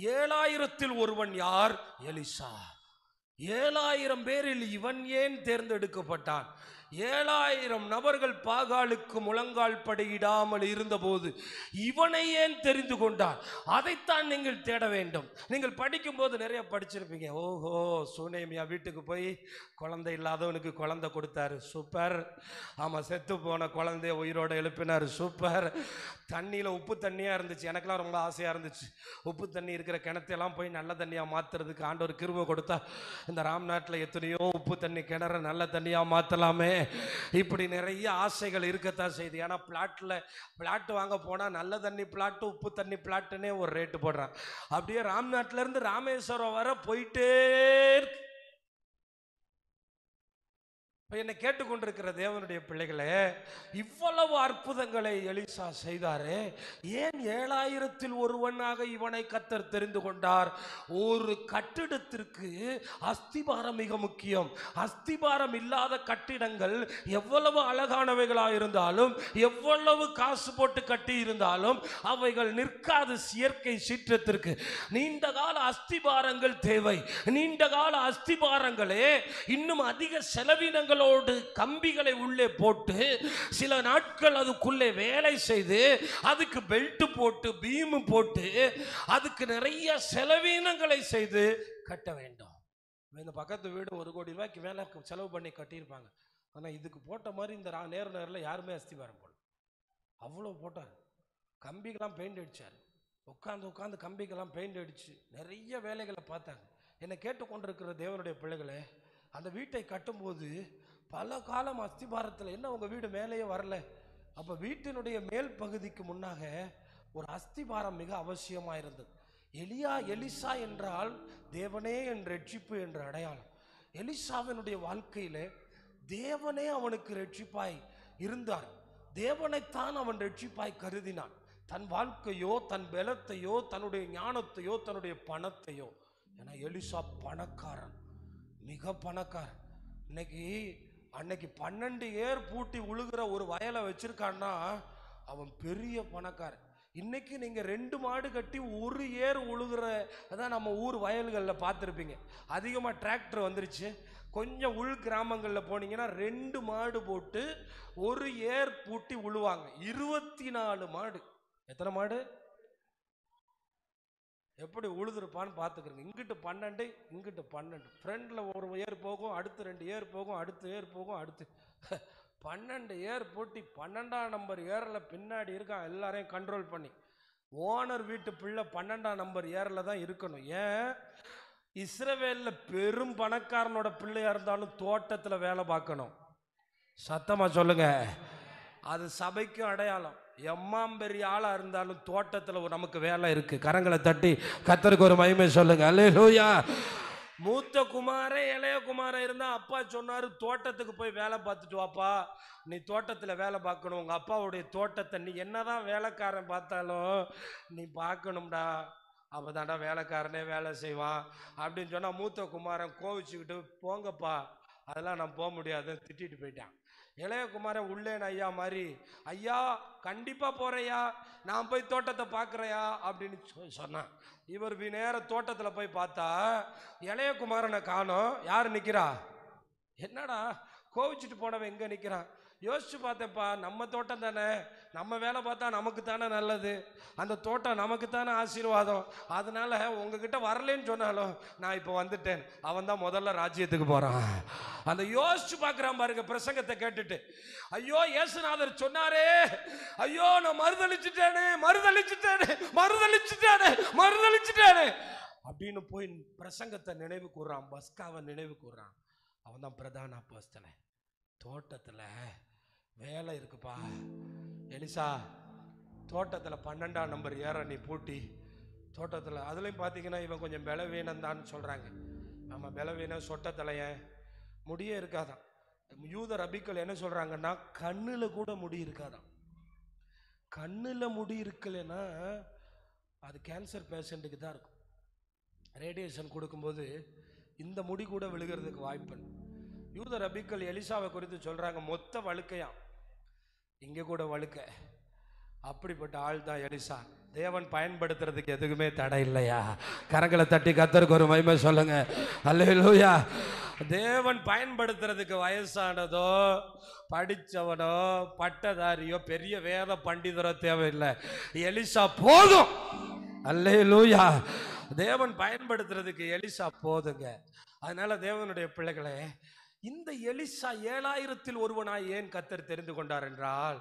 7000 ஒருவன் யார்? எலிசா. 7000 பேரில் இவன் ஏன் தேர்ந்தெடுக்கப்பட்டான்? 7000 நபர்கள் பாகாலுக்கு முழங்கால் படியிடாமல் இருந்தபோது இவனை ஏன் தெரிந்து கொண்டார்? அதைத்தான் நீங்கள் தேட வேண்டும். நீங்கள் படிக்கும்போது நிறைய படிச்சிருப்பீங்க. ஓஹோ, சூனேமியா வீட்டுக்கு போய் குழந்தை இல்லாதவனுக்கு குழந்தை கொடுத்தாரு, சூப்பர். ஆமாம், செத்து போன குழந்தைய உயிரோட எழுப்பினார், சூப்பர். தண்ணியில் உப்பு தண்ணியாக இருந்துச்சு, எனக்கெல்லாம் ரொம்ப ஆசையாக இருந்துச்சு. உப்பு தண்ணி இருக்கிற கிணத்தையெல்லாம் போய் நல்ல தண்ணியாக மாற்றுறதுக்கு ஆண்டவர் கிருபை கொடுத்தா இந்த ராம்நாட்டில் எத்தனையோ உப்பு தண்ணி கிணற நல்ல தண்ணியாக மாற்றலாமே. இப்படி நிறைய ஆசைகள் இருக்கத்தான் செய்யுது. ஏன்னா பிளாட் வாங்க போனால் நல்ல தண்ணி பிளாட்டு, உப்பு தண்ணி பிளாட்டுன்னே ஒரு ரேட்டு போடுறான். அப்படியே ராம்நாட்டிலேருந்து ராமேஸ்வரம் வர போயிட்டே என்னை கேட்டுக்கொண்டிருக்கிற தேவனுடைய பிள்ளைகளே, இவ்வளவு அற்புதங்களை எலிசா செய்தாரே, ஏன் 7000 ஒருவனாக இவனை கர்த்தர் தெரிந்து கொண்டார்? ஒரு கட்டிடத்திற்கு அஸ்திபாரம் மிக முக்கியம். அஸ்திபாரம் இல்லாத கட்டிடங்கள் எவ்வளவு அழகானவைகளாக இருந்தாலும், எவ்வளவு காசு போட்டு கட்டி இருந்தாலும் அவைகள் நிற்காது. இயற்கை சீற்றத்திற்கு நீண்ட கால அஸ்திபாரங்கள் தேவை. நீண்ட கால அஸ்திபாரங்களே இன்னும் அதிக செலவினங்கள் கம்பிகளை உள்ளே போட்டு சில நாட்கள் அதுக்குள்ளே வேலை செய்து அதுக்கு பெல்ட் போட்டு பீம் போட்டு அதுக்கு நிறைய செலவீனங்களை செய்து கட்ட வேண்டும். இந்த பக்கத்து வீடு 1 கோடி ரூபாய்க்கு மேல செலவு பண்ணி கட்டியிருப்பாங்க. ஆனால் இதுக்கு போட்ட மாதிரி இந்த நேரில் யாருமே அஸ்திபாரம் போடல. அவ்வளோ போட்டார். கம்பிக்கெல்லாம் பெயிண்ட் அடிச்சார். உட்காந்து கம்பிக்கெல்லாம் பெயிண்ட் அடிச்சு நிறைய வேலைகளை பார்த்தாங்க. என்னை கேட்டுக்கொண்டிருக்கிற தேவனுடைய பிள்ளைகளே, அந்த வீட்டை கட்டும்போது பல காலம் அஸ்திபாரத்தில் என்ன உங்கள் வீடு மேலேயே வரல? அப்போ வீட்டினுடைய மேல் பகுதிக்கு முன்னாக ஒரு அஸ்திபாரம் மிக அவசியமாக இருந்தது. எலிசா என்றால் தேவனே என் ரட்சிப்பு என்ற அடையாளம். எலிசாவினுடைய வாழ்க்கையில் தேவனே அவனுக்கு ரட்சிப்பாய் இருந்தார். தேவனைத்தான் அவன் ரட்சிப்பாய் கருதினான். தன் வாழ்க்கையோ தன் பலத்தையோ தன்னுடைய ஞானத்தையோ தன்னுடைய பணத்தையோ. ஏன்னா எலிசா பணக்காரன், மிக பணக்காரன். அன்னைக்கு 12 ஏர் பூட்டி உழுகிற ஒரு வயலை வச்சிருக்கான்னா அவன் பெரிய பணக்காரன். இன்னைக்கு நீங்க 2 மாடு கட்டி 1 ஏர் உழுகிற அதான் நம்ம ஊர் வயல்களில் பார்த்துருப்பீங்க. அதிகமாக டிராக்டர் வந்துருச்சு. கொஞ்சம் உள் கிராமங்களில் போனீங்கன்னா 2 மாடு போட்டு 1 ஏர் பூட்டி உழுவாங்க. 24 மாடு. எத்தனை மாடு? எப்படி உழுதுருப்பான்னு பார்த்துக்கிறங்க. இங்கிட்டு 12, இங்கிட்டு 12. ஃப்ரண்டில் ஒரு ஏர் போகும், அடுத்து 2 ஏர் போகும், அடுத்து ஏர் போகும், அடுத்து 12 ஏர் போட்டி 12ஆம் நம்பர் ஏரில் பின்னாடி இருக்கான் எல்லாரையும் கண்ட்ரோல் பண்ணி. ஓனர் வீட்டு பிள்ளை 12ஆம் நம்பர் ஏரில் தான் இருக்கணும். ஏன்? இஸ்ரவேலில் பெரும் பணக்காரனோட பிள்ளையா இருந்தாலும் தோட்டத்தில் வேலை பார்க்கணும். சத்தமாக சொல்லுங்க. அது சபைக்கும் அடையாளம். எம்மாம்பெரிய ஆளா இருந்தாலும் தோட்டத்தில் நமக்கு வேலை இருக்கு. கரங்களை தட்டி கர்த்தருக்கு ஒரு மகிமை சொல்லுங்க. அல்லேலூயா. மூத்த குமாரே இளைய குமாரே இருந்தா அப்பா சொன்னாரு, தோட்டத்துக்கு போய் வேலை பார்த்துட்டு வாப்பா, நீ தோட்டத்தில் வேலை பார்க்கணும். உங்க அப்பாவுடைய தோட்டத்தை நீ என்னதான் வேலைக்காரன் பார்த்தாலும் நீ பார்க்கணும்டா, அப்பதான்டா வேலைக்காரனே வேலை செய்வான் அப்படின்னு சொன்னா மூத்த குமாரன் கோவிச்சுக்கிட்டு போங்கப்பா, அதெல்லாம் நான் போக முடியாதுன்னு திட்டிட்டு போயிட்டான். இளைய குமாரன் உள்ளேன் ஐயா மாதிரி, ஐயா கண்டிப்பா போறையா, நான் போய் தோட்டத்தை பார்க்குறையா அப்படின்னு சொன்னான். இவர் நேர தோட்டத்தில் போய் பார்த்தா இளைய குமாரனை காணோம். யார் நிற்கிறா? என்னடா கோவிச்சுட்டு போனவன் எங்கே நிற்கிறான்? யோசிச்சு பார்த்தேன்ப்பா, நம்ம தோட்டம் தானே, நம்ம வேலை பார்த்தா நமக்கு தானே நல்லது, அந்த தோட்டம் நமக்கு தானே ஆசீர்வாதம், அதனால உங்ககிட்ட வரலன்னு சொன்னாலும் நான் இப்போ வந்துட்டேன். அவன் தான் முதல்ல ராஜ்யத்துக்கு போகிறான். அந்த யோசிச்சு பார்க்குறான் பாருங்க பிரசங்கத்தை கேட்டுட்டு. ஐயோ இயேசுநாதர் சொன்னாரே, ஐயோ நான் மறுதளிச்சுட்டேனே அப்படின்னு போய் பிரசங்கத்தை நினைவு கூறான், பஸ்காவை நினைவு கூறான். அவன் தான் பிரதான அப்போஸ்தலன். தோட்டத்தில் வேலை இருக்குப்பா. எலிசா தோட்டத்தில் 12ஆம் நம்பர் ஏற நீ பூட்டி தோட்டத்தில். அதுலேயும் பார்த்தீங்கன்னா இவன் கொஞ்சம் பலவீனம் தான் சொல்கிறாங்க. நம்ம பலவீனம், சொட்ட தலையன், முடியே இருக்காதான். யூத ரபிக்கள் என்ன சொல்கிறாங்கன்னா கண்ணில் கூட முடி இருக்காதான். கண்ணில் முடி இருக்கலைன்னா அது கேன்சர் பேஷண்ட்டுக்கு தான் இருக்கும். ரேடியேஷன் கொடுக்கும்போது இந்த முடி கூட விழுகிறதுக்கு வாய்ப்பு. யூத ரபிக்கள் எலிசாவை குறித்து சொல்கிறாங்க, மொத்த வழுக்கையாம், இங்கே கூட வழுக்க. அப்படிப்பட்ட ஆள் தான் எலிசா. தேவன் பயன்படுத்துறதுக்கு எதுக்குமே தடை இல்லையா? கரங்களை தட்டி கர்த்தருக்கு ஒரு மகிமை சொல்லுங்க. அல்லேலூயா. தேவன் பயன்படுத்துறதுக்கு வயசானதோ படித்தவனோ பட்டதாரியோ பெரிய வேத பண்டிதரோ தேவையில்லை. எலிசா போதும். அல்லேலூயா. தேவன் பயன்படுத்துறதுக்கு எலிசா போதுங்க. அதனால தேவனுடைய பிள்ளைகளே, இந்த எலிசா 7000 ஒருவனாய் ஏன் கர்த்தர் தெரிந்து கொண்டார் என்றால்,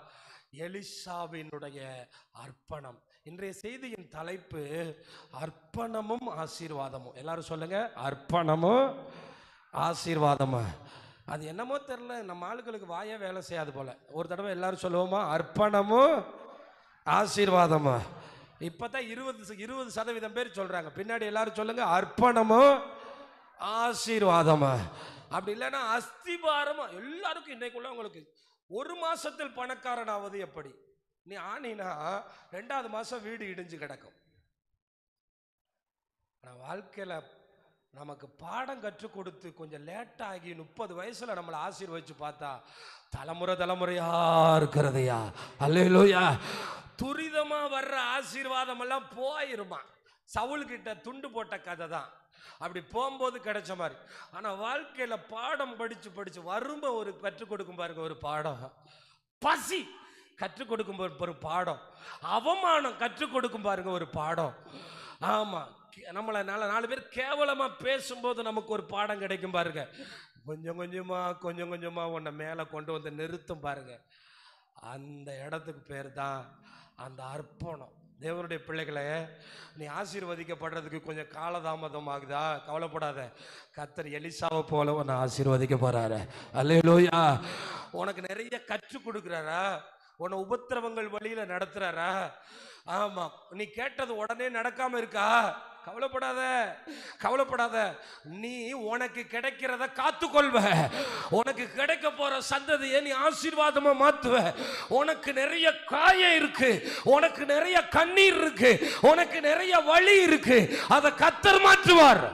எலிசாவினுடைய அர்ப்பணம். இன்றைய செய்தியின் தலைப்பு அர்ப்பணமும் ஆசீர்வாதமும். எல்லாரும் சொல்லுங்க, அர்ப்பணமும் ஆசீர்வாதமும். அது என்னமோ தெரியல, நம்ம ஆளுகளுக்கு வாயே வேலை செய்யாது போல. ஒரு தடவை எல்லாரும் சொல்லுவோமா, அர்ப்பணமும் ஆசீர்வாதமும். இப்பதான் 20% பேர் சொல்றாங்க. பின்னாடி எல்லாரும் சொல்லுங்க, அர்ப்பணமும் ஆசீர்வாதமா. அப்படி இல்லைன்னா அஸ்திபாரமா. எல்லாருக்கும் இன்னைக்குள்ள உங்களுக்கு ஒரு மாசத்தில் பணக்காரன் ஆவது எப்படி? நீ ஆனினா 2வது மாசம் வீடு இடிஞ்சு கிடக்கும். வாழ்க்கையில நமக்கு பாடம் கற்றுக் கொடுத்து கொஞ்சம் லேட் ஆகி 30 வயசுல நம்மளை ஆசீர்வதிச்சு பார்த்தா தலைமுறையா இருக்கிறதையா. அல்லேலூயா. துரிதமா வர்ற ஆசீர்வாதம் எல்லாம் போயிருமா. சவுல் கிட்ட துண்டு போட்ட கதை தான். அப்படி போகும்போது கிடைச்ச மாதிரி. ஆனா வாழ்க்கையில பாடம் படிச்சு வரும்ப ஒரு கற்றுக் கொடுக்கும் பாருங்க ஒரு பாடம். பசி கற்றுக் கொடுக்கும் ஒரு பாடம். அவமானம் கற்றுக் கொடுக்கும் பாருங்க ஒரு பாடம். ஆமா, நம்மளை 4 பேர் கேவலமா பேசும்போது நமக்கு ஒரு பாடம் கிடைக்கும் பாருங்க. கொஞ்சம் கொஞ்சமா உன்னை மேல கொண்டு வந்து நிறுத்தும் பாருங்க. அந்த இடத்துக்கு பேர் தான் அந்த அர்ப்பணம். தேவனுடைய பிள்ளைகளை, நீ ஆசீர்வதிக்கப்படுறதுக்கு கொஞ்சம் காலதாமதம் ஆகுதா, கவலைப்படாத. கர்த்தர் எலிசாவை போல உன்னை ஆசீர்வதிக்க போறாரு. அல்லேலூயா. உனக்கு நிறைய கற்றுக் கொடுக்குறாரா, உன்னை உபத்திரவங்கள் வழியில நடத்துறாரா. ஆமா, நீ கேட்டது உடனே நடக்காம இருக்கா, கவலைப்படாத. நீ உனக்கு கிடைக்கிறத காத்துக்கொள்வ. உனக்கு கிடைக்க போற சந்ததியை நீ ஆசீர்வாதமா மாத்துவ. உனக்கு நிறைய காயம் இருக்கு, உனக்கு நிறைய கண்ணீர் இருக்கு, உனக்கு நிறைய வலி இருக்கு. அதை கர்த்தர் மாற்றுவார்.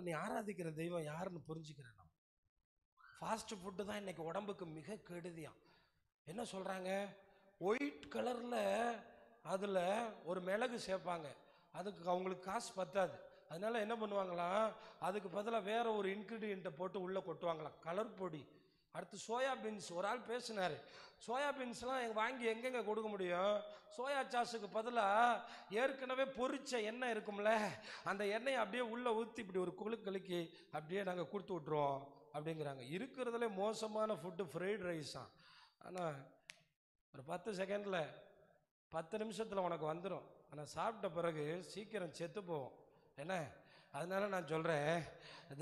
நீ ஆராதிக்கிற தெய்வம் யாருன்னு புரிஞ்சுக்கிறேன். ஃபாஸ்ட் ஃபுட்டு தான் இன்னைக்கு உடம்புக்கு மிக கெடுதியா. என்ன சொல்றாங்க, ஒயிட் கலர்ல அதுல ஒரு மிளகு சேர்ப்பாங்க. அதுக்கு அவங்களுக்கு காசு பத்தாது. அதனால என்ன பண்ணுவாங்களாம், அதுக்கு பதிலாக வேற ஒரு இன்கிரீடியண்ட்டை போட்டு உள்ள கொட்டுவாங்களாம், கலர் பொடி. அடுத்து சோயா பீன்ஸ். ஒரு ஆள் பேசினாரு, சோயா பீன்ஸ்லாம் வாங்கி எங்கெங்க கொடுக்க முடியும்? சோயா சாஸுக்கு பதிலாக ஏற்கனவே பொரிச்ச எண்ணெய் இருக்கும்ல, அந்த எண்ணெயை அப்படியே உள்ள ஊற்றி இப்படி ஒரு குலுக்கி அப்படியே நாங்கள் கொடுத்து விட்ருவோம் அப்படிங்கிறாங்க. இருக்கிறதுல மோசமான ஃபுட்டு ஃப்ரைட் ரைஸ் தான். ஆனால் ஒரு 10 செகண்டில் 10 நிமிஷத்தில் உனக்கு வந்துடும். ஆனால் சாப்பிட்ட பிறகு சீக்கிரம் செத்து போவோம். என்ன? அதனால நான் சொல்கிறேன்,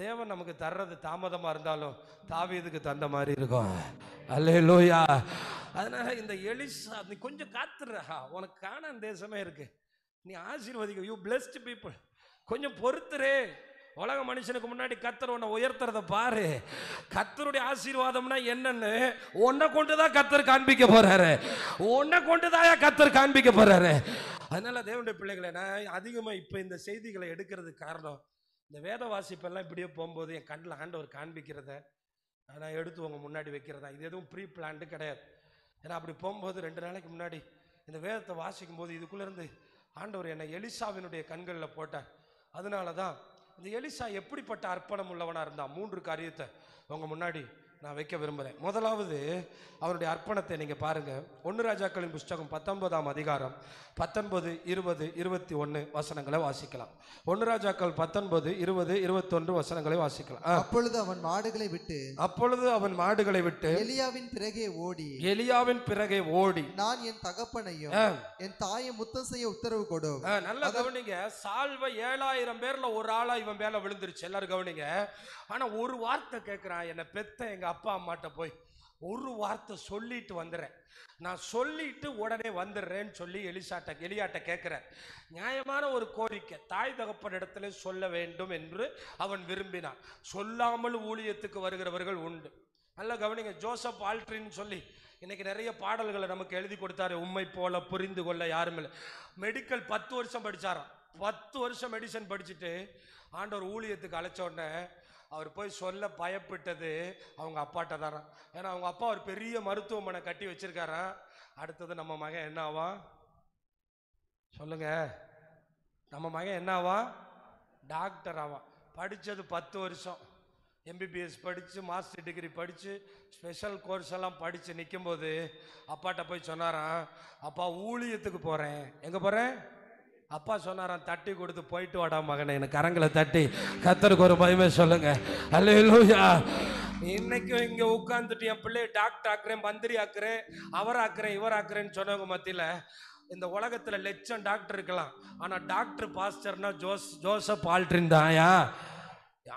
தேவன் நமக்கு தர்றது தாமதமாக இருந்தாலும் தாவீதுக்கு தந்த மாதிரி இருக்கும். அல்லேலூயா. அதனால இந்த எலிசா, நீ கொஞ்சம் காத்துறா, உனக்கு காணான் தேசமே இருக்கு, நீ ஆசீர்வதிக்க. You blessed people. கொஞ்சம் பொறுத்துரு. உலக மனுஷனுக்கு முன்னாடி கர்த்தர் உன்னை உயர்த்துறத பாரு. கர்த்தருடைய ஆசீர்வாதம்னா என்னன்னு உன்னை கொண்டுதான் கர்த்தர் காண்பிக்க போறாரு. கர்த்தர் காண்பிக்க போறாரு. அதனால தேவனுடைய பிள்ளைகளை, நான் அதிகமா இப்ப இந்த செய்திகளை எடுக்கிறதுக்கு காரணம், இந்த வேத வாசிப்பெல்லாம் இப்படியே போகும்போது என் கண்ணில் ஆண்டவர் காண்பிக்கிறத நான் எடுத்து உங்க முன்னாடி வைக்கிறதா. இது எதுவும் ப்ரீ பிளான்டு கிடையாது. ஏன்னா அப்படி போகும்போது 2 நாளைக்கு முன்னாடி இந்த வேதத்தை வாசிக்கும் போது இதுக்குள்ள இருந்து ஆண்டவர் என்னை எலிசாவினுடைய கண்களில் போட்டார். அதனால தான் இந்த எலிசா எப்படிப்பட்ட அர்ப்பணம் உள்ளவனா இருந்தா 3 காரியத்தை உங்க முன்னாடி நான் வைக்க விரும்புகிறேன். முதலாவது அவருடைய அர்ப்பணத்தை நீங்க பாருங்க. 1 ராஜாக்களின் புஸ்தகம் 19ஆம் அதிகாரம் 19, 20, 21 வசனங்களை வாசிக்கலாம். 1 ராஜாக்கள் 19, 20, 21 வசனங்களை வாசிக்கலாம். அப்பொழுது அவன் மாடுகளை விட்டு எலியாவின் பிறகே ஓடி நான் என் தகப்பனையும் என் தாயை முத்தம் செய்ய உத்தரவு கொடு. நல்லா கவனிங்க. சால்வை 7000 பேர்ல ஒரு ஆளா இவன் மேல விழுந்துருச்சு. எல்லாரும் கவனிங்க. ஆனா ஒரு வார்த்தை கேட்கிறான், என்னை பெத்த எங்க அப்பா அம்மாட்ட போய் ஒரு வார்த்தை சொல்லிட்டு வந்துடுறேன், நான் சொல்லிட்டு உடனே வந்துடுறேன்னு சொல்லி எலியாட்ட கேட்கிறேன். நியாயமான ஒரு கோரிக்கை. தாய் தகப்பன் இடத்துல சொல்ல வேண்டும் என்று அவன் விரும்பினான். சொல்லாமல் ஊழியத்துக்கு வருகிறவர்கள் உண்டு. நல்லா கவனிங்க. ஜோசப் ஆல்ட்ரின்னு சொல்லி இன்னைக்கு நிறைய பாடல்களை நமக்கு எழுதி கொடுத்தாரு. உம்மை போல புரிந்து கொள்ள யாரும் இல்லை. மெடிக்கல் 10 வருஷம் படிச்சாராம். 10 வருஷம் மெடிசன் படிச்சுட்டு ஆண்டவர் ஊழியத்துக்கு அழைச்ச உடனே அவர் போய் சொல்ல பயப்பட்டது அவங்க அப்பாட்ட தாரான். ஏன்னா அவங்க அப்பா ஒரு பெரிய மருத்துவமனை கட்டி வச்சிருக்காராம். அடுத்தது நம்ம மகன் என்ன ஆவான்? சொல்லுங்க. நம்ம மகன் என்னவா? டாக்டர் ஆவான். படித்தது 10 வருஷம் எம்பிபிஎஸ் படித்து மாஸ்டர் டிகிரி படித்து ஸ்பெஷல் கோர்ஸ் எல்லாம் படித்து நிற்கும்போது அப்பாட்ட போய் சொன்னாராம், அப்பா ஊழியத்துக்கு போகிறேன். எங்கே போகிறேன்? அப்பா சொன்னாராம், தட்டி கொடுத்து போயிட்டு வாடா மகனை. எனக்கு கரங்களை தட்டி கர்த்தருக்கு ஒரு மகிமை சொல்லுங்க. அல்லேலூயா. இன்னைக்கும் இங்கே உட்காந்துட்டு என் பிள்ளையை டாக்டர் ஆக்குறேன், மந்திரி ஆக்குறேன், அவர் ஆக்குறேன், இவர் ஆக்குறேன்னு சொன்னவங்க மத்தியில் இந்த உலகத்தில் லட்சம் டாக்டர் இருக்கலாம், ஆனால் டாக்டர் பாஸ்டர்னா ஜோசப் ஆல்ட்ரின் தாயா.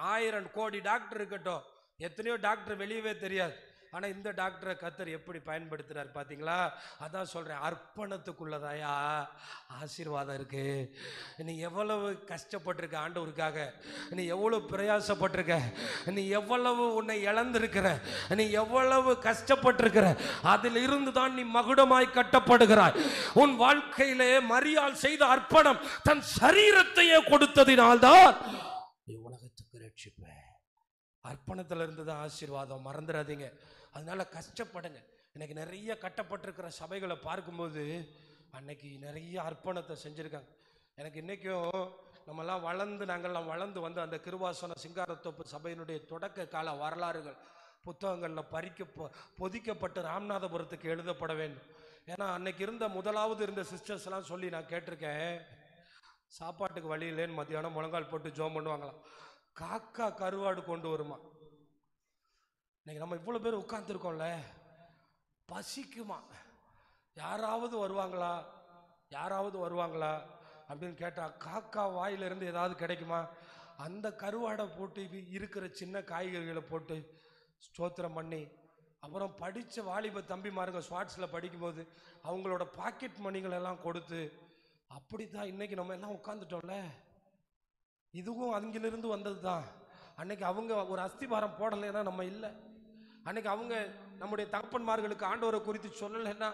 1000 கோடி டாக்டர் இருக்கட்டும், எத்தனையோ டாக்டர் வெளியவே தெரியாது, ஆனால் இந்த டாக்டரை கர்த்தர் எப்படி பயன்படுத்துறாரு பார்த்தீங்களா? அதான் சொல்கிறேன், அர்ப்பணத்துக்குள்ளதாயா ஆசீர்வாதம் இருக்கு. நீ எவ்வளவு கஷ்டப்பட்டிருக்க ஆண்டவருக்காக, நீ எவ்வளவு பிரயாசப்பட்டிருக்க, நீ எவ்வளவு உன்னை இழந்திருக்கிற, நீ எவ்வளவு கஷ்டப்பட்டிருக்கிற, அதில் இருந்து தான் நீ மகுடமாய் கட்டப்படுகிறாய். உன் வாழ்க்கையிலே மரியாள் செய்த அர்ப்பணம் தன் சரீரத்தையே கொடுத்ததினால்தான் நீ உலகத்துக்கு ரட்சிப்ப. அர்ப்பணத்தில் இருந்து தான் ஆசீர்வாதம், மறந்துடாதீங்க. அதனால கஷ்டப்படுங்க. இன்னைக்கு நிறைய கட்டப்பட்டிருக்கிற சபைகளை பார்க்கும்போது அன்னைக்கு நிறைய அர்ப்பணத்தை செஞ்சுருக்காங்க. எனக்கு இன்றைக்கும் நம்மெல்லாம் நாங்கள்லாம் வளர்ந்து வந்து அந்த கிருபாசன சிங்காரத்தோப்பு சபையினுடைய தொடக்க கால வரலாறுகள் புத்தகங்களில் பொதிக்கப்பட்டு ராமநாதபுரத்துக்கு எழுதப்பட வேண்டும். ஏன்னா அன்னைக்கு இருந்த சிஸ்டர்ஸ்லாம் சொல்லி நான் கேட்டிருக்கேன், சாப்பாட்டுக்கு வழி இல்லைன்னு மத்தியானம் முழங்கால் போட்டு ஜோம் பண்ணுவாங்களாம். காக்கா கருவாடு கொண்டு வருமா. இன்னைக்கு நம்ம இவ்வளோ பேர் உட்கார்ந்துருக்கோம்ல, பசிக்குமா, யாராவது வருவாங்களா அப்படின்னு கேட்டால் காக்கா வாயிலிருந்து ஏதாவது கிடைக்குமா? அந்த கருவாடை போட்டு இருக்கிற சின்ன காய்கறிகளை போட்டு ஸ்தோத்திரம் பண்ணி, அப்புறம் படித்த வாலிப தம்பிமாருங்க ஸ்வாட்ஸில் படிக்கும்போது அவங்களோட பாக்கெட் மணிகளெல்லாம் கொடுத்து, அப்படி தான் இன்னைக்கு நம்ம எல்லாம் உட்காந்துட்டோம்ல. இதுவும் அங்கிலிருந்து வந்தது தான். அன்னைக்கு அவங்க ஒரு அஸ்திபாரம் போடலைன்னா நம்ம இல்லை. அன்னைக்கு அவங்க நம்முடைய தகப்பன்மார்களுக்கு ஆண்டவரை குறித்து சொல்லலைன்னா,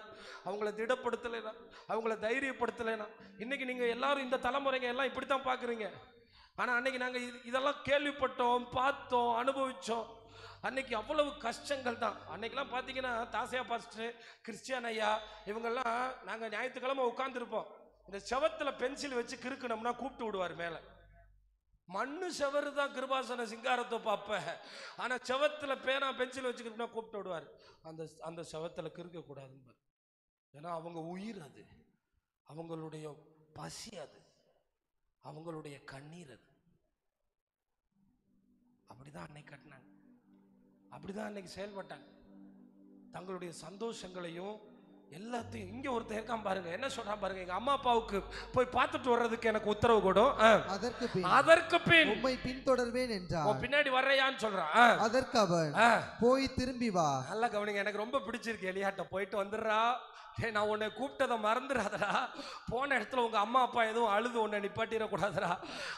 அவங்கள திடப்படுத்தலைன்னா, அவங்கள தைரியப்படுத்தலைன்னா, இன்னைக்கு நீங்கள் எல்லாரும் இந்த தலைமுறைங்க எல்லாம் இப்படி தான் பார்க்குறீங்க. ஆனால் அன்னைக்கு நாங்கள் இதெல்லாம் கேள்விப்பட்டோம், பார்த்தோம், அனுபவித்தோம். அன்னைக்கு அவ்வளவு கஷ்டங்கள் தான். அன்னைக்கெல்லாம் பார்த்தீங்கன்னா தாசையா பாஸ்டர், கிறிஸ்டியன் ஐயா, இவங்கெல்லாம் நாங்கள் ஞாயிற்றுக்கிழமை உட்காந்துருப்போம். இந்த செவத்தில் பென்சில் வச்சு கிறுக்கணும்னா கூப்பிட்டு விடுவார் மேலே. மண்ணு செவரு தான் கிருபாசன சிங்காரத்தை பார்ப்ப, ஆனால் செவத்தில் பேனா பென்சில் வச்சுக்கிட்டோம்னா கூப்பிட்டு விடுவார். அந்த செவத்தில் கிறுக்கக்கூடாதுன்னு. ஏன்னா அவங்க உயிர் அது, அவங்களுடைய பசி அது, அவங்களுடைய கண்ணீர் அது. அப்படிதான் அன்னைக்கு கட்டினாங்க, அப்படிதான் அன்னைக்கு செயல்பட்டாங்க. தங்களுடைய சந்தோஷங்களையும் எல்லாத்தையும். இங்க ஒருத்தர் இருக்கான் பாருங்க, என்ன சொல்றான் பாருங்க, எங்க அம்மா அப்பாவுக்கு போய் பார்த்துட்டு வர்றதுக்கு எனக்கு உத்தரவு கொடும், அதற்கு பின் உம்மை பின்தொடர்வேன் என்றார். பின்னாடி வர்றையான்னு சொல்றான். அதற்கு அவன் போய் திரும்பி வா. நல்லா கவனிங்க, எனக்கு ரொம்ப பிடிச்சிருக்கு. எலியாட்ட போயிட்டு வந்துடுறா, நான் உன்னை கூப்பிட்டதை மறந்துடாதடா, போன இடத்துல உங்க அம்மா அப்பா எதுவும் அழுது உன்னை நிப்பாட்டிடக்கூடாதுடா,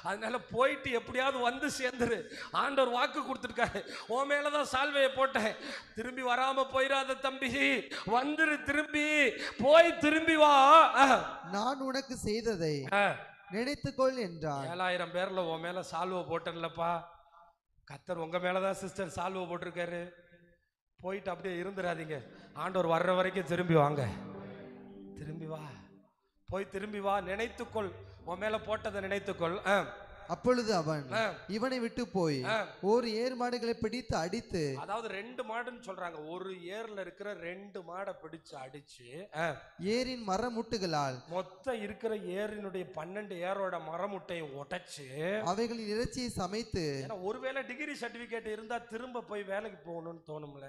அதனால போயிட்டு எப்படியாவது வந்து சேர்ந்துரு. ஆண்டவர் வாக்கு கொடுத்துருக்காரு, உன் மேலதான் சால்வையை போட்டேன், திரும்பி வராம போயிடாத தம்பி, வந்துரு, திரும்பி போய் திரும்பி வா, நான் உனக்கு செய்ததை நினைத்துக்கொள் என்றான். 7000 பேர்ல உன் மேல சால்வை போட்டேன்லப்பா, கர்த்தர் உங்க மேலதான் சிஸ்டர் சால்வை போட்டிருக்காரு. போயிட்டு அப்படியே இருந்துடாதீங்க, ஆண்டவர் வர்ற வரைக்கும் திரும்பி வாங்க, திரும்பி வா, போய் திரும்பி வா, நினைத்துக்கொள், உன் மேல போட்டதை நினைத்துக்கொள். அப்பொழுது அவன் இவனை விட்டு போய் ஒரு ஏர் மாடுகளை பிடித்து அடித்து, அதாவது 2 மாடுன்னு சொல்றாங்க, ஒரு ஏர்ல இருக்கிற 2 மாடை பிடிச்சு அடிச்சு ஏரின் மரமுட்டுகளால் மொத்தம் இருக்கிற ஏரினுடைய 12 ஏரோட மரமுட்டையும் உடைச்சு அவைகளின் இறைச்சியை சமைத்து. ஒருவேளை டிகிரி சர்டிபிகேட் இருந்தா திரும்ப போய் வேலைக்கு போகணும்னு தோணும்ல.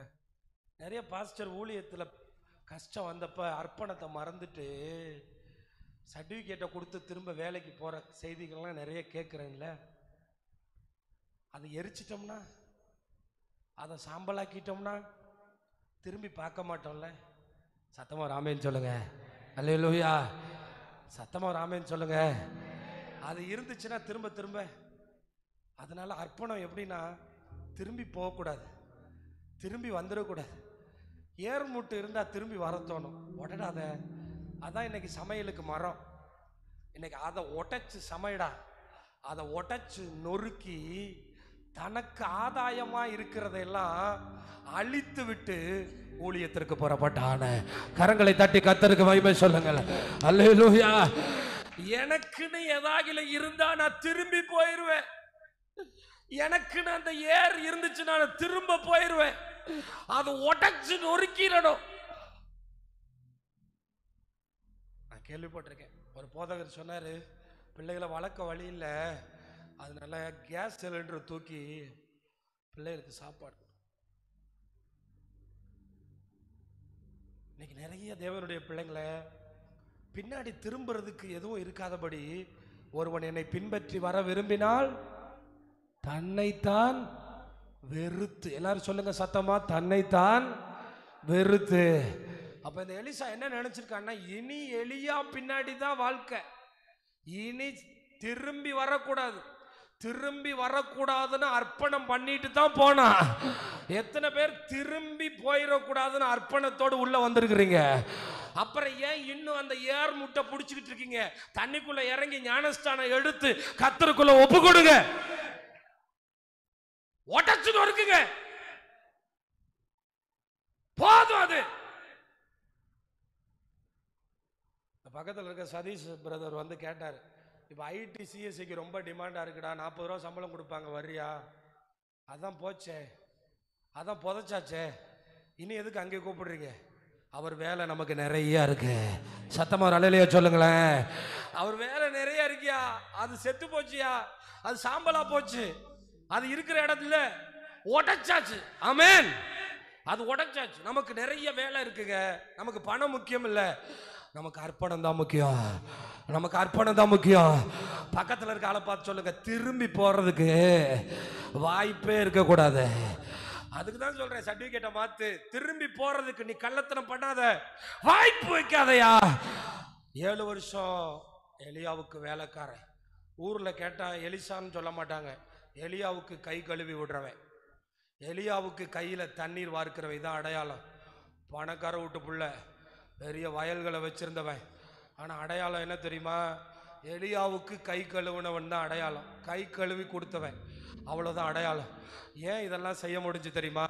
நிறைய பாஸ்டர் ஊழியத்துல கஷ்டம் வந்தப்ப அர்ப்பணத்தை மறந்துட்டு சர்டிஃபிகேட்டை கொடுத்து திரும்ப வேலைக்கு போகிற செய்திகள்லாம் நிறைய கேட்குறேன்ல. அதை எரிச்சிட்டோம்னா, அதை சாம்பலாக்கிட்டோம்னா திரும்பி பார்க்க மாட்டோம்ல. சத்தமாக ராமேன்னு சொல்லுங்க, அல்லேலூயா, சத்தமாக ராமேன்னு சொல்லுங்க. அது இருந்துச்சுன்னா திரும்ப திரும்ப. அதனால அர்ப்பணம் எப்படின்னா, திரும்பி போகக்கூடாது, திரும்பி வந்துடக்கூடாது. ஏர்முட்டு இருந்தால் திரும்பி வர தோணும், உடனே அதான் இன்னைக்கு சமையலுக்கு மரம். இன்னைக்கு அதை உடைச்சு சமைடா, அதை உடைச்சு நொறுக்கி தனக்கு ஆதாயமா இருக்கிறதெல்லாம் அழித்து விட்டு ஊழியத்திற்கு புறப்பட்டான. கரங்களை தட்டி கர்த்தருக்கு மகிமை சொல்லுங்கள், அல்லேலூயா. எனக்குன்னு ஏதாகில இருந்தா நான் திரும்பி போயிருவேன். எனக்குன்னு அந்த ஏர் இருந்துச்சு, நான் திரும்ப போயிருவேன். அது உடைச்சு நொறுக்கிடணும். நான் கேள்விப்பட்டிருக்கேன், ஒரு போதகர் சொன்னாரு, பிள்ளைகளை வளர்க்க வழி இல்லை, அதனால கேஸ் சிலிண்டர் தூக்கி பிள்ளைகளுக்கு சாப்பாடு. இன்னைக்கு நிறைய தேவனுடைய பிள்ளைங்களை பின்னாடி திரும்புறதுக்கு எதுவும் இருக்காதபடி, ஒருவன் என்னை பின்பற்றி வர விரும்பினால் தன்னைத்தான் வெறுத்து, எல்லாரும் சொல்லுங்க சத்தமா, தன்னைத்தான் வெறுத்து. அப்ப இந்த எலிசா என்ன நினைச்சிருக்கான்னா, இனி எலியா பின்னாடி தான் வாழ்க்கை, இனி திரும்பி வரக்கூடாது. திரும்பி வரக்கூடாதுன்னு அர்ப்பணம் பண்ணிட்டு தான் போனா. எத்தனை பேர் திரும்பி போயிடக்கூடாதுன்னு அர்ப்பணத்தோடு உள்ள வந்திருக்கிறீங்க? அப்புறம் ஏன் இன்னும் அந்த ஏர் முட்டை பிடிச்சிக்கிட்டு இருக்கீங்க? தண்ணிக்குள்ள இறங்கி ஞானஸ்தானம் எடுத்து கர்த்தருக்குள்ள ஒப்பு கொடுங்க, உடைச்சு நொறுக்குங்க, போதும். அது பக்கத்தில் இருக்க சதீஷ் பிரதர் வந்து கேட்டார், இப்போ ஐடி சிஎஸ்சிக்கு ரொம்ப டிமாண்டாக இருக்குடா, 40 ரூபா சம்பளம் கொடுப்பாங்க, வர்றியா? அதான் போச்சே, அதான் புதைச்சாச்சே, இனி எதுக்கு அங்கே கூப்பிடுறீங்க? அவர் வேலை நமக்கு நிறைய இருக்கு. சத்தமா அலையிலையா சொல்லுங்களேன். அவர் வேலை நிறைய இருக்கியா, அது செத்து போச்சியா, அது சாம்பலா போச்சு, அது இருக்கிற இடத்துல உடைச்சாச்சு. ஆமென். அது உடைச்சாச்சு. நமக்கு நிறைய வேலை இருக்குங்க. நமக்கு பணம் முக்கியம் இல்லை, நமக்கு அர்ப்பணம் தான் முக்கியம். நமக்கு அர்ப்பணம் தான் முக்கியம். பக்கத்தில் இருக்க ஆளை பார்த்து சொல்லுங்க, திரும்பி போறதுக்கு வாய்ப்பே இருக்கக்கூடாது. அதுக்கு தான் சொல்றேன், சர்டிபிகேட்டை மாத்து, திரும்பி போறதுக்கு நீ கள்ளத்தனம் பண்ணாத, வாய்ப்பு வைக்காதயா. 7 வருஷம் எலியாவுக்கு வேலைக்காரன். ஊர்ல கேட்டா எலிசான்னு சொல்ல மாட்டாங்க, எலியாவுக்கு கை கழுவி விடுறவன், எலியாவுக்கு கையில தண்ணீர் வார்க்கிறவை தான் அடையாளம். பணக்கார வீட்டு புள்ள, பெரிய வயல்களை வச்சிருந்தவன். ஆனா அடையாளம் என்ன தெரியுமா? எலியாவுக்கு கை கழுவுனவன் தான் அடையாளம், கை கழுவி கொடுத்தவன், அவ்வளவுதான் அடையாளம். ஏன் இதெல்லாம் செய்ய முடிஞ்சு தெரியுமா?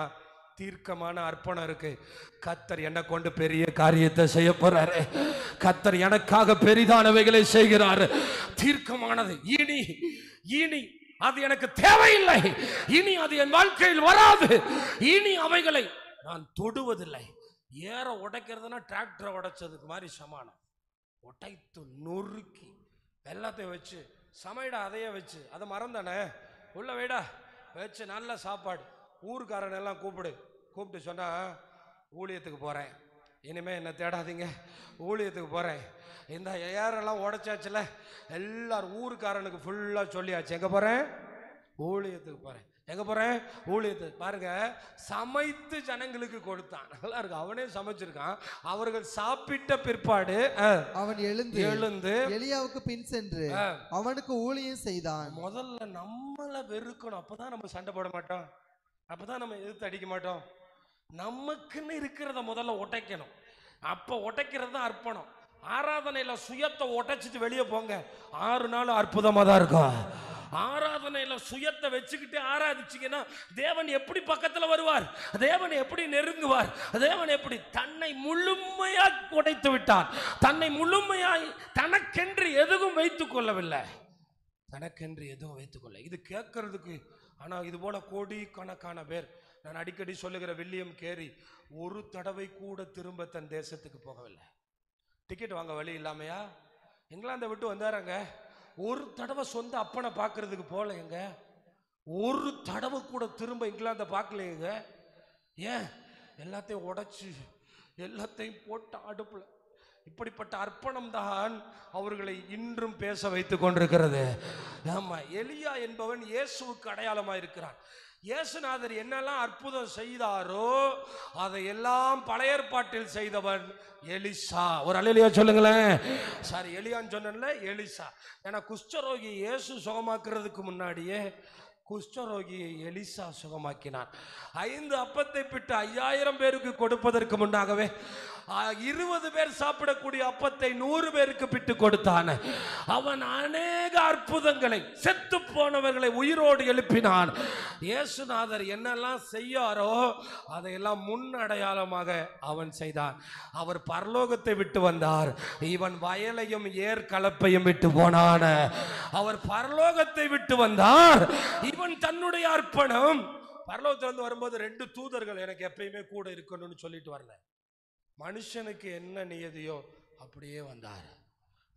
தீர்க்கமான அர்ப்பணம் இருக்கு. கர்த்தர் என்னை கொண்டு பெரிய காரியத்தை செய்ய போறாரு, கர்த்தர் எனக்காக பெரிதானவைகளை செய்கிறாரு. தீர்க்கமானது. இனி இனி அது எனக்கு தேவையில்லை, இனி அது என் வாழ்க்கையில் வராது, இனி அவைகளை நான் தொடுவதில்லை. ஏற உடைக்கிறதுனா டிராக்டரை உடைச்சதுக்கு மாதிரி சமானம். உடைத்து நொறுக்கி எல்லாத்தையும் வச்சு சமைடா, அதையே வச்சு, அதை மறந்தானே உள்ள வைடா வச்சு நல்ல சாப்பாடு. ஊருக்காரன் எல்லாம் கூப்பிட்டு சொன்னா, ஊழியத்துக்கு போறேன், இனிமே என்ன தேடாதீங்க, ஊழியத்துக்கு போறேன். இந்த ஏரெல்லாம் உடைச்சாச்சுல, எல்லாரும் ஊருக்காரனுக்கு ஃபுல்லா சொல்லியாச்சு, எங்க போறேன்? ஊழியத்துக்கு போறேன். எங்க போறேன்? ஊழியத்துக்கு. பாருங்க, சமைத்து ஜனங்களுக்கு கொடுத்தான். நல்லா இருக்கு, அவனே சமைச்சிருக்கான். அவர்கள் சாப்பிட்ட பிற்பாடு அவன் எழுந்து எலியாவுக்கு பின் சென்று அவனுக்கு ஊழியம் செய்தான். முதல்ல நம்மள வெறுக்கணும், அப்பதான் நம்ம சண்டை போட மாட்டோம், அப்பதான் நம்ம எதிர்த்து அடிக்க மாட்டோம். நமக்குன்னு இருக்கிறத முதல்ல உடைக்கணும். அப்ப உடைக்கிறது தான் அர்ப்பணம். ஆராதனையில சுயத்தை உடைச்சிட்டு வெளியே போங்க, 6 நாள் அற்புதமா தான் இருக்கும். ஆராதனையில சுயத்தை வச்சுக்கிட்டு ஆராதிச்சீங்கன்னா தேவன் எப்படி பக்கத்துல வருவார், தேவன் எப்படி நெருங்குவார், தேவன் எப்படி தன்னை முழுமையாய் உடைத்து விட்டார். தன்னை முழுமையாய் தனக்கென்று எதுவும் வைத்துக் கொள்ளவில்லை, தனக்கென்று எதுவும் வைத்துக்கொள்ள. இது கேட்கறதுக்கு, ஆனா இது போல கோடிக்கணக்கான பேர், நான் அடிக்கடி சொல்லுகிற வில்லியம் கேரி ஒரு தடவை கூட திரும்ப தன் தேசத்துக்கு போகவில்லை. டிக்கெட் வாங்க வழி இல்லாமையா இங்கிலாந்தை விட்டு வந்தாருங்க. ஒரு தடவை சொந்த அப்பனை பார்க்கறதுக்கு போகலைங்க, ஒரு தடவை கூட திரும்ப இங்கிலாந்தை பார்க்கலைங்க. ஏன்? எல்லாத்தையும் உடைச்சு எல்லாத்தையும் போட்டு அடுப்புல. இப்படிப்பட்ட அர்ப்பணம் தான் அவர்களை இன்றும் பேச வைத்துக் கொண்டிருக்கிறது. ஆமா, எலியா என்பவன் இயேசுவுக்கு அடையாளமா இருக்கிறான். இயேசுநாதர் என்னெல்லாம் அற்புதம் செய்தாரோ அதையெல்லாம் பழைய ஏற்பாட்டில் செய்தவன் எலிசா. ஒரு அல்லேலூயா சொல்லுங்களேன். சாரி, எலியான்னு சொன்னேன்ல, எலிசா. ஏன்னா குஷ்டரோகி இயேசு சுகமாக்குறதுக்கு முன்னாடியே குஷ்டரோகியை எலிசா சுகமாக்கினான். 5 அப்பத்தை பிட்டு 5000 பேருக்கு கொடுப்பதற்கு முன்னாகவே 20 பேர் சாப்பிடக்கூடிய அப்பத்தை 100 பேருக்கு பிட்டு கொடுத்தான். அவன் அநேக அற்புதங்களை, செத்து போனவர்களை உயிரோடு எழுப்பினான். இயேசுநாதர் என்னெல்லாம் செய்யாரோ அதையெல்லாம் முன் அடையாளமாக அவன் செய்தான். அவர் பரலோகத்தை விட்டு வந்தார், இவன் வயலையும் ஏர் கலப்பையும் விட்டு போனான். அவர் பரலோகத்தை விட்டு வந்தார், இவன் தன்னுடைய அர்ப்பணம். பரலோகத்திலிருந்து வரும்போது 2 தூதர்கள் எனக்கு எப்பயுமே கூட இருக்கணும்னு சொல்லிட்டு வரல. மனுஷனுக்கு என்ன நியதியோ அப்படியே வந்தார்.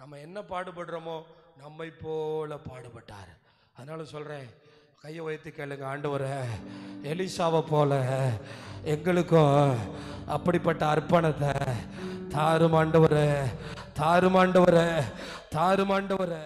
நம்ம என்ன பாடுபடுறோமோ நம்மை போல பாடுபட்டார். அதனால சொல்றேன், கையை வைத்து கேளுங்க, ஆண்டவரே எலிசாவை போல எங்களுக்கும் அப்படிப்பட்ட அர்ப்பணத்தை தாரும் ஆண்டவரே, தாரும் ஆண்டவரே, தாரும் ஆண்டவரே.